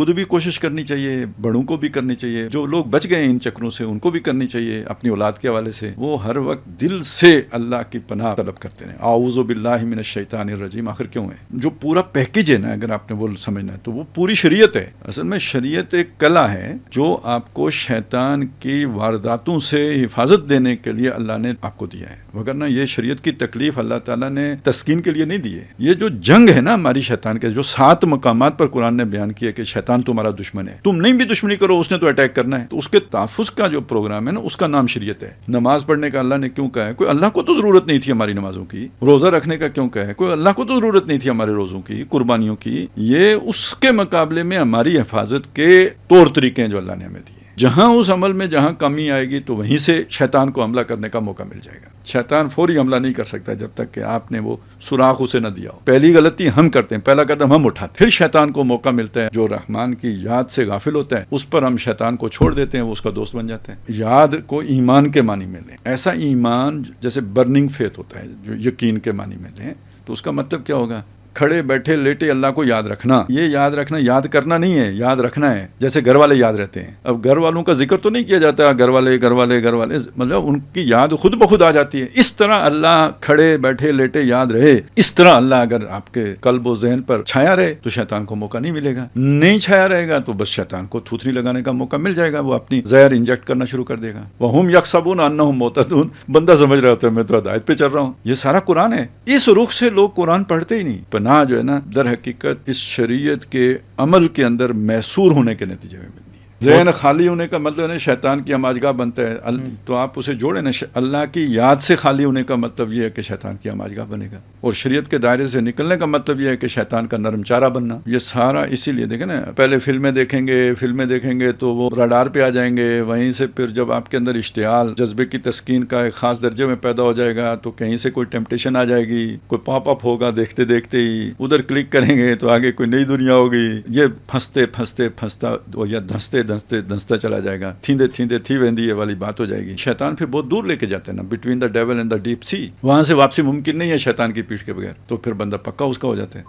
خود بھی کوشش کرنی چاہیے، بڑوں کو بھی کرنی چاہیے، جو لوگ بچ گئے ان چکروں سے ان کو بھی کرنی چاہیے اپنی اولاد کے حوالے سے. وہ ہر وقت دل سے اللہ کی پناہ طلب کرتے ہیں. اعوذ باللہ من الشیطان الرجیم. آخر کیوں ہے؟ جو پورا پیکج ہے نا، اگر آپ نے وہ سمجھنا ہے تو وہ پوری شریعت ہے. اصل میں شریعت ایک کلا ہے جو آپ کو شیطان کی وارداتوں سے حفاظت دینے کے لیے اللہ نے آپ کو دیا ہے. وگرنہ یہ شریعت کی تکلیف اللہ تعالیٰ نے تسکین کے لیے نہیں دی ہے. یہ جو جنگ ہے نا ہماری شیطان کے، جو 7 مقامات پر قرآن نے بیان کیا کہ شیطان تمہارا دشمن ہے، تم نہیں بھی دشمنی کرو اس نے تو اٹیک کرنا ہے. تو اس کے تحفظ کا جو پروگرام ہے نا، اس کا نام شریعت ہے. نماز پڑھنے کا اللہ نے کیوں کہا ہے؟ کوئی اللہ کو تو ضرورت نہیں تھی ہماری نمازوں کی. روزہ رکھنے کا کیوں کہا ہے؟ کوئی اللہ کو تو ضرورت نہیں تھی ہمارے روزوں کی، قربانیوں کی. یہ اس کے مقابلے میں ہماری حفاظت کے طور طریقے ہیں جو اللہ نے ہمیں دیے. جہاں اس عمل میں جہاں کمی آئے گی تو وہیں سے شیطان کو حملہ کرنے کا موقع مل جائے گا. شیطان فوری حملہ نہیں کر سکتا جب تک کہ آپ نے وہ سوراخ اسے نہ دیا ہو. پہلی غلطی ہم کرتے ہیں، پہلا قدم ہم اٹھاتے، پھر شیطان کو موقع ملتا ہے. جو رحمان کی یاد سے غافل ہوتا ہے اس پر ہم شیطان کو چھوڑ دیتے ہیں، وہ اس کا دوست بن جاتے ہیں. یاد کو ایمان کے معنی میں لیں. ایسا ایمان جیسے برننگ فیتھ ہوتا ہے جو یقین کے معنی میں لیں، تو اس کا مطلب کیا ہوگا؟ کھڑے بیٹھے لیٹے اللہ کو یاد رکھنا. یہ یاد رکھنا یاد کرنا نہیں ہے، یاد رکھنا ہے. جیسے گھر والے یاد رہتے ہیں. اب گھر والوں کا ذکر تو نہیں کیا جاتا، گھر والے مطلب ان کی یاد خود بخود آ جاتی ہے. اس طرح اللہ کھڑے بیٹھے لیٹے یاد رہے. اس طرح اللہ اگر آپ کے قلب و ذہن پر چھایا رہے تو شیطان کو موقع نہیں ملے گا. نہیں چھایا رہے گا تو بس شیطان کو تھوتھری لگانے کا موقع مل جائے گا. وہ اپنی زہر انجیکٹ کرنا شروع کر دے گا. وَهُمْ يَحْسَبُونَ أَنَّهُمْ مُهْتَدُونَ. بندہ سمجھ رہا ہوتا ہے میں تو ہدایت پہ چل رہا ہوں. یہ سارا قرآن ہے. اس رخ سے لوگ قرآن پڑھتے ہی نہیں. پناہ جو ہے نا در حقیقت اس شریعت کے عمل کے اندر محصور ہونے کے نتیجے میں ملتی ہے. ذہن خالی ہونے کا مطلب ہے شیطان کی ہماجگاہ بنتا ہے. تو آپ اسے جوڑیں نا، اللہ کی یاد سے خالی ہونے کا مطلب یہ ہے کہ شیطان کی ہماجگاہ بنے گا. اور شریعت کے دائرے سے نکلنے کا مطلب یہ ہے کہ شیطان کا نرم چارہ بننا. یہ سارا اسی لیے دیکھیں نا، پہلے فلمیں دیکھیں گے تو وہ رڈار پہ آ جائیں گے. وہیں سے پھر جب آپ کے اندر اشتعال جذبے کی تسکین کا ایک خاص درجے میں پیدا ہو جائے گا تو کہیں سے کوئی ٹیمپٹیشن آ جائے گی، کوئی پاپ اپ ہوگا دیکھتے دیکھتے ہی. ادھر کلک کریں گے تو آگے کوئی نئی دنیا ہوگی. یہ پھنستا یا دھنستا چلا جائے گا. تھیندے تھی ویندی یہ والی بات ہو جائے گی. شیطان پھر بہت دور لے کے جاتے ہیں نا، between the dual and the deep sea. وہاں سے واپسی ممکن نہیں ہے شیطان کی پیٹھ کے بغیر. تو پھر بندہ پکا اس کا ہو جاتا ہے.